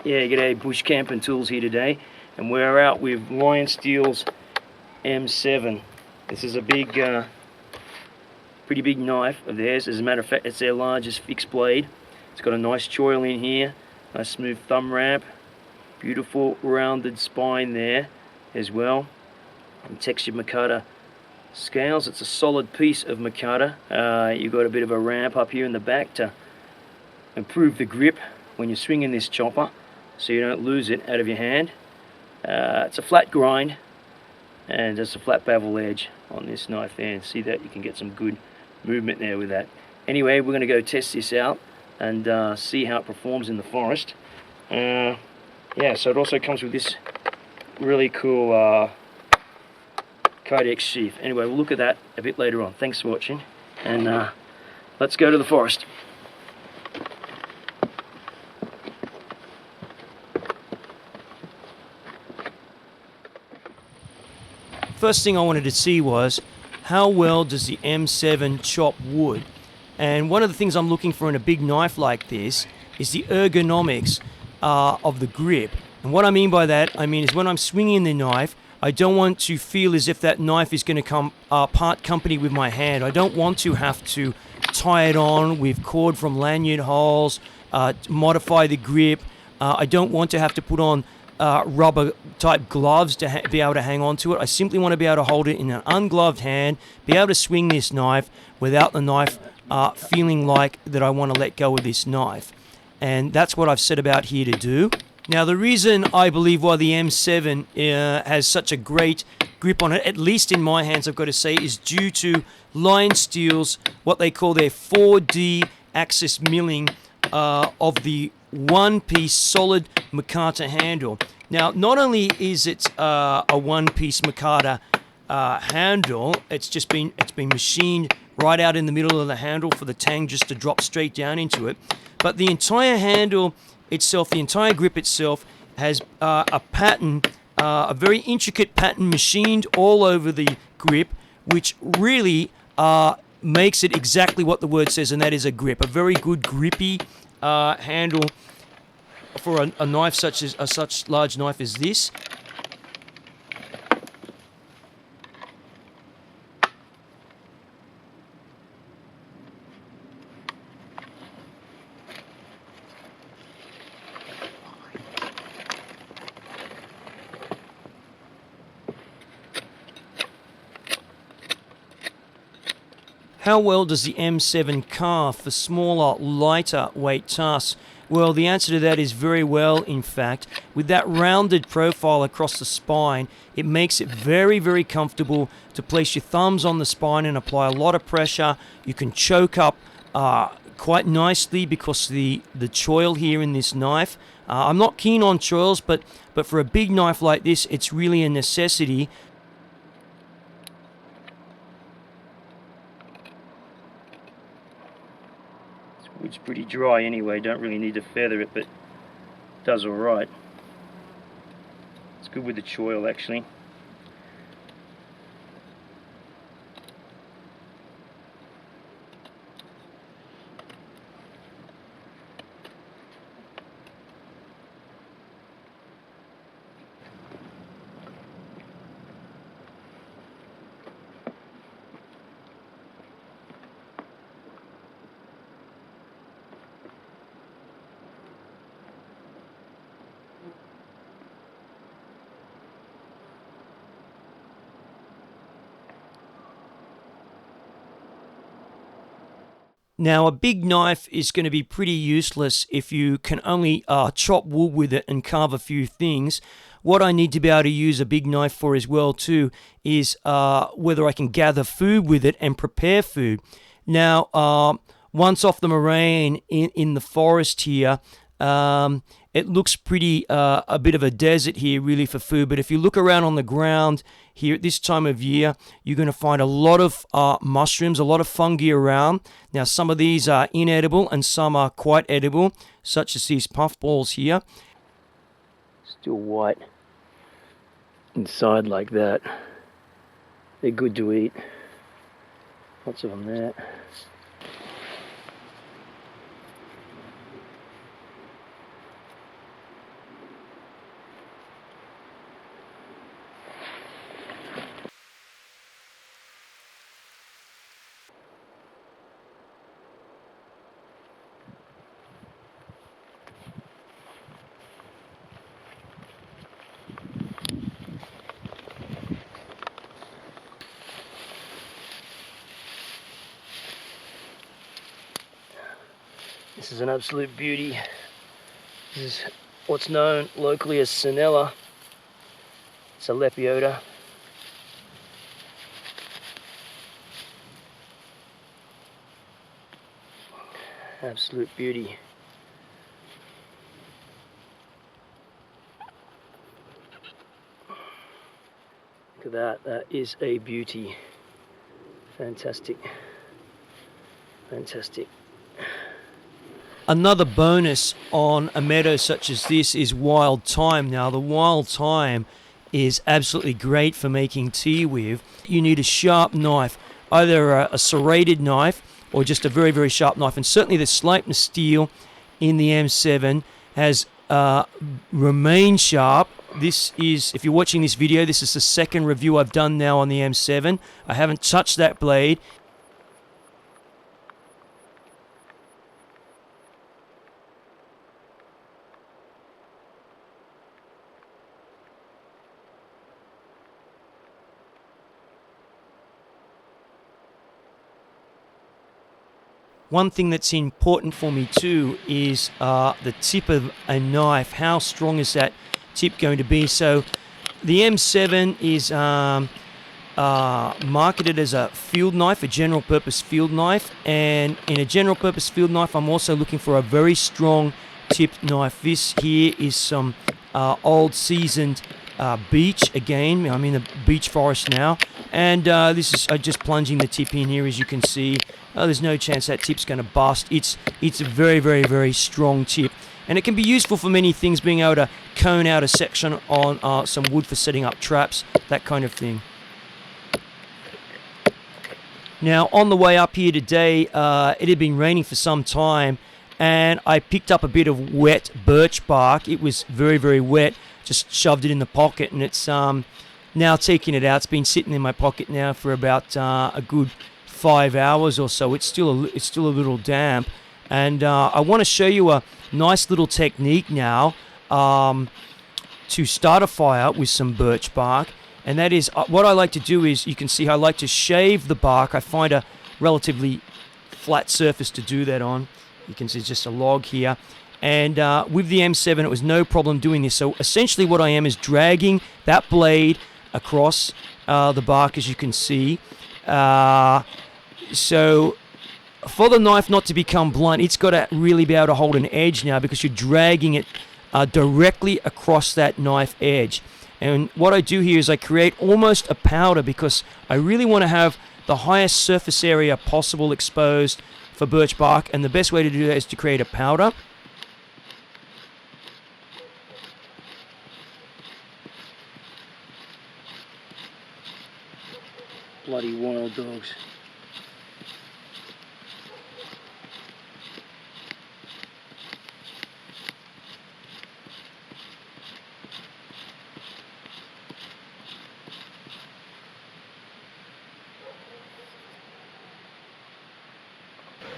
Yeah, g'day, bush camping tools here today, and we're out with LionSteel's M7. This is a big, pretty big knife of theirs. As a matter of fact, it's their largest fixed blade. It's got a nice choil in here, nice smooth thumb ramp, beautiful rounded spine there as well, and textured micarta scales. It's a solid piece of micarta. You've got a bit of a ramp up here in the back to improve the grip when you're swinging this chopper, so you don't lose it out of your hand. It's a flat grind, and there's a flat bevel edge on this knife there, and see that you can get some good movement there with that. Anyway, we're going to go test this out and see how it performs in the forest. Yeah, so it also comes with this really cool Kydex sheath. Anyway, we'll look at that a bit later on. Thanks for watching, and let's go to the forest. First thing I wanted to see was how well does the M7 chop wood. And one of the things I'm looking for in a big knife like this is the ergonomics of the grip. And what I mean by that, is when I'm swinging the knife, I don't want to feel as if that knife is going to come part company with my hand. I don't want to have to tie it on with cord from lanyard holes, modify the grip. I don't want to have to put on rubber type gloves to be able to hang on to it. I simply want to be able to hold it in an ungloved hand, be able to swing this knife without the knife feeling like that I want to let go of this knife. And that's what I've set about here to do. Now, the reason I believe why the M7 has such a great grip on it, at least in my hands I've got to say, is due to LionSteel's, what they call their 4D axis milling of the one-piece solid micarta handle. Now, not only is it a one-piece micarta handle, it's been machined right out in the middle of the handle for the tang just to drop straight down into it. But the entire handle itself, the entire grip itself, has a pattern, a very intricate pattern machined all over the grip, which really makes it exactly what the word says, and that is a grip. A very good grippy handle for a knife such as such large knife as this. How well does the M7 carve for smaller, lighter weight tasks? Well, the answer to that is very well, in fact. With that rounded profile across the spine, it makes it very, very comfortable to place your thumbs on the spine and apply a lot of pressure. You can choke up quite nicely because the choil here in this knife. I'm not keen on choils, but for a big knife like this, it's really a necessity. Wood's pretty dry anyway, don't really need to feather it, but it does alright. It's good with the choil actually. Now, a big knife is going to be pretty useless if you can only chop wood with it and carve a few things. What I need to be able to use a big knife for as well too is whether I can gather food with it and prepare food. Now, once off the moraine in the forest here, it looks pretty a bit of a desert here really for food, but if you look around on the ground here at this time of year, you're going to find a lot of mushrooms, a lot of fungi around. Now, some of these are inedible and some are quite edible, such as these puffballs here. Still white inside like that. They're good to eat. Lots of them there. This is an absolute beauty. This is what's known locally as Sinella. It's a lepiota. Absolute beauty. Look at that. That is a beauty. Fantastic. Fantastic. Another bonus on a meadow such as this is wild thyme. Now, the wild thyme is absolutely great for making tea with. You need a sharp knife, either a serrated knife or just a very, very sharp knife. And certainly the Sleipner steel in the M7 has remained sharp. This is, if you're watching this video, this is the second review I've done now on the M7. I haven't touched that blade. One thing that's important for me too is the tip of a knife. How strong is that tip going to be? So the M7 is marketed as a field knife, a general purpose field knife. And in a general purpose field knife, I'm also looking for a very strong tipped knife. This here is some old seasoned beech. Again, I'm in the beech forest now. And this is just plunging the tip in here, as you can see. There's no chance that tip's going to bust. It's a very, very, very strong tip. And it can be useful for many things, being able to cone out a section on some wood for setting up traps, that kind of thing. Now, on the way up here today, it had been raining for some time, and I picked up a bit of wet birch bark. It was very, very wet. Just shoved it in the pocket, and it's now taking it out. It's been sitting in my pocket now for about a good 5 hours or so. It's still a little damp, and I want to show you a nice little technique now to start a fire with some birch bark. And that is, what I like to do is, you can see how I like to shave the bark. I find a relatively flat surface to do that on. You can see it's just a log here. And with the M7, it was no problem doing this. So essentially what I am is dragging that blade across the bark, as you can see. So for the knife not to become blunt, it's got to really be able to hold an edge now, because you're dragging it directly across that knife edge. And what I do here is I create almost a powder, because I really want to have the highest surface area possible exposed for birch bark, and the best way to do that is to create a powder. Bloody wild dogs.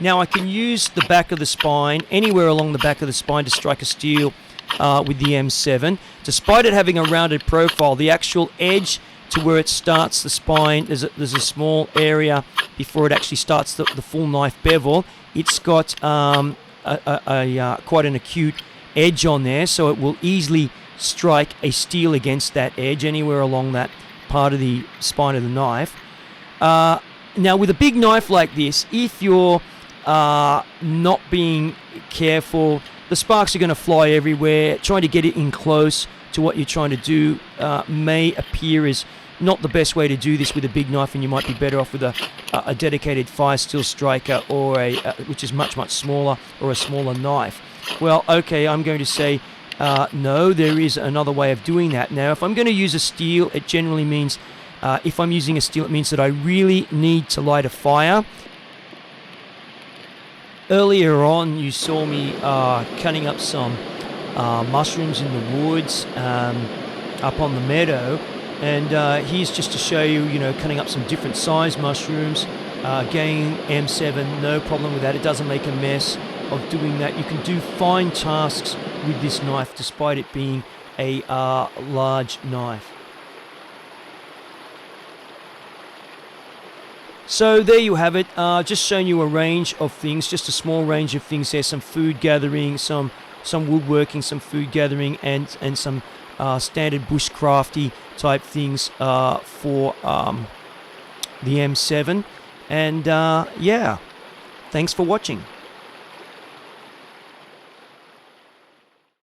Now I can use the back of the spine, anywhere along the back of the spine, to strike a steel with the M7. Despite it having a rounded profile, the actual edge to where it starts the spine, there's a small area before it actually starts the full knife bevel. It's got quite an acute edge on there, so it will easily strike a steel against that edge anywhere along that part of the spine of the knife. Now with a big knife like this, if you're not being careful, the sparks are going to fly everywhere. Trying to get it in close to what you're trying to do may appear as not the best way to do this with a big knife, and you might be better off with a dedicated fire steel striker, or which is much, much smaller, or a smaller knife. Well, okay, I'm going to say no, there is another way of doing that. Now, if I'm going to use a steel, it generally means, if I'm using a steel, it means that I really need to light a fire. Earlier on, you saw me cutting up some mushrooms in the woods up on the meadow, and here's just to show you, cutting up some different size mushrooms. Again, M7, no problem with that. It doesn't make a mess of doing that. You can do fine tasks with this knife, despite it being a large knife. So there you have it. Just showing you a range of things, just a small range of things there. Some food gathering, some woodworking, some food gathering, and some standard bushcrafty type things for the M7. And yeah, thanks for watching.